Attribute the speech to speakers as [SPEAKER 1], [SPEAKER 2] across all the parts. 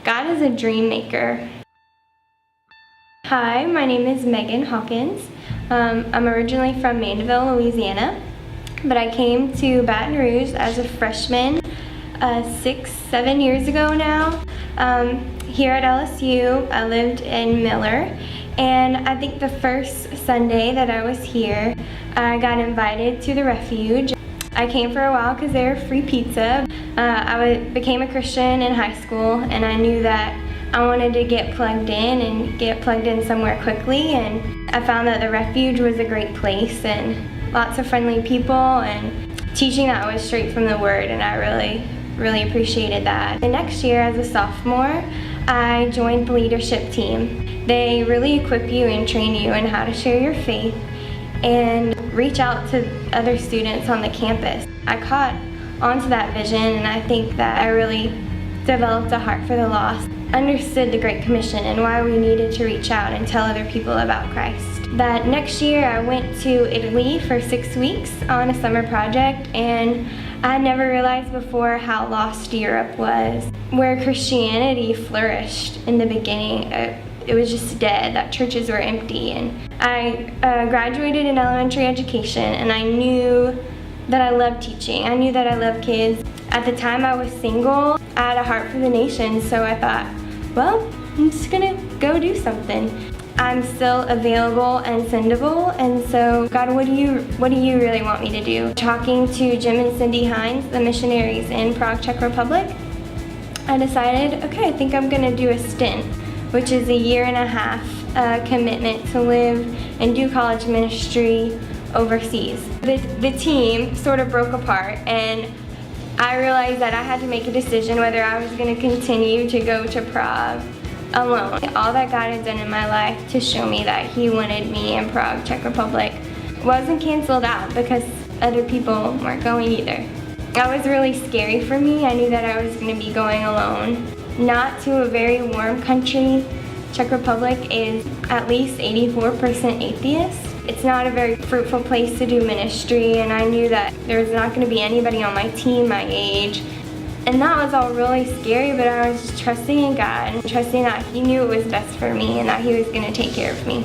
[SPEAKER 1] God is a dream maker. Hi, my name is Megan Hawkins. I'm originally from Mandeville, Louisiana, but I came to Baton Rouge as a freshman 7 years ago now. Here at LSU, I lived in Miller, and I think the first Sunday that I was here, I got invited to the Refuge. I came for a while because they were free pizza. I became a Christian in high school, and I knew that I wanted to get plugged in somewhere quickly, and I found that the Refuge was a great place and lots of friendly people and teaching that was straight from the Word, and I really appreciated that. The next year as a sophomore, I joined the leadership team. They really equip you and train you in how to share your faith and reach out to other students on the campus. I caught onto that vision, and I think that I really developed a heart for the lost, understood the Great Commission and why we needed to reach out and tell other people about Christ. That next year I went to Italy for 6 weeks on a summer project, and I had never realized before how lost Europe was. Where Christianity flourished in the beginning, it was just dead, that churches were empty. And I graduated in elementary education, and I knew that I loved teaching. I knew that I loved kids. At the time I was single, I had a heart for the nations, so I thought, well, I'm just gonna go do something. I'm still available and sendable, and so God, what do you really want me to do? Talking to Jim and Cindy Hines, the missionaries in Prague, Czech Republic, I decided, okay, I think I'm gonna do a stint, which is a 1.5 year commitment to live and do college ministry overseas. The team sort of broke apart, and I realized that I had to make a decision whether I was going to continue to go to Prague alone. All that God had done in my life to show me that He wanted me in Prague, Czech Republic, wasn't canceled out because other people weren't going either. That was really scary for me. I knew that I was going to be going alone, not to a very warm country. Czech Republic is at least 84% atheist. It's not a very fruitful place to do ministry, and I knew that there was not going to be anybody on my team my age. And that was all really scary, but I was just trusting in God and trusting that He knew it was best for me and that He was going to take care of me.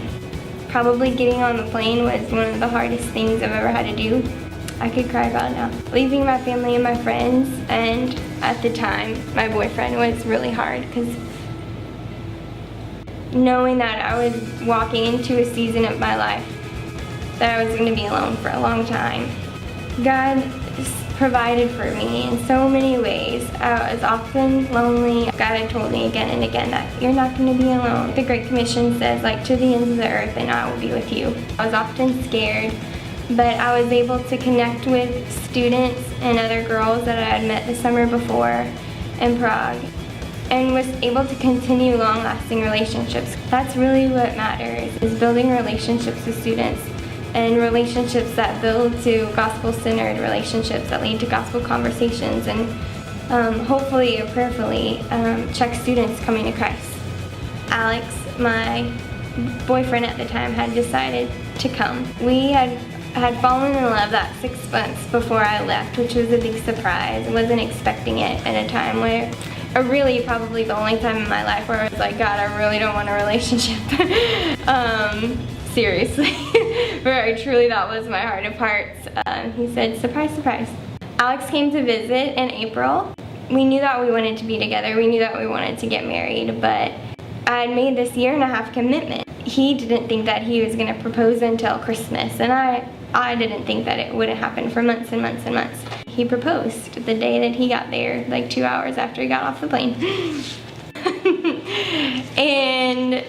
[SPEAKER 1] Probably getting on the plane was one of the hardest things I've ever had to do. I could cry about it now. Leaving my family and my friends, and at the time, my boyfriend, was really hard because knowing that I was walking into a season of my life that I was going to be alone for a long time. God provided for me in so many ways. I was often lonely. God had told me again and again that you're not going to be alone. The Great Commission says, like, to the ends of the earth and I will be with you. I was often scared, but I was able to connect with students and other girls that I had met the summer before in Prague, and was able to continue long-lasting relationships. That's really what matters, is building relationships with students, and relationships that build to gospel-centered relationships that lead to gospel conversations, and hopefully or prayerfully Czech students coming to Christ. Alex, my boyfriend at the time, had decided to come. We had fallen in love that 6 months before I left, which was a big surprise. I wasn't expecting it at a time where, really probably the only time in my life where I was like, God, I really don't want a relationship. Seriously. Where I truly, that was my heart of hearts. He said, surprise, surprise. Alex came to visit in April. We knew that we wanted to be together. We knew that we wanted to get married, but I had made this 1.5 year commitment. He didn't think that he was going to propose until Christmas, and I didn't think that it wouldn't happen for months and months and months. He proposed the day that he got there, like 2 hours after he got off the plane. And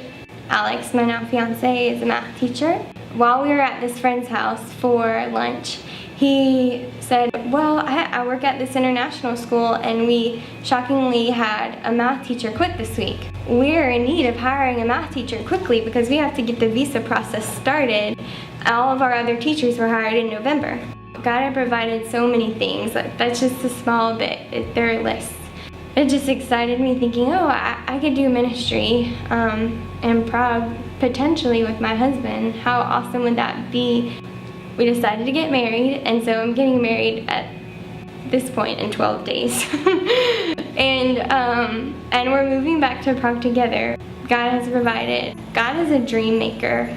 [SPEAKER 1] Alex, my now fiance, is a math teacher. While we were at this friend's house for lunch, he said, well, I work at this international school, and we shockingly had a math teacher quit this week. We're in need of hiring a math teacher quickly because we have to get the visa process started. All of our other teachers were hired in November. God had provided so many things. That's just a small bit. There are lists. It just excited me thinking, oh, I could do ministry in Prague, potentially with my husband. How awesome would that be? We decided to get married, and so I'm getting married at this point in 12 days. And we're moving back to Prague together. God has provided. God is a dream maker.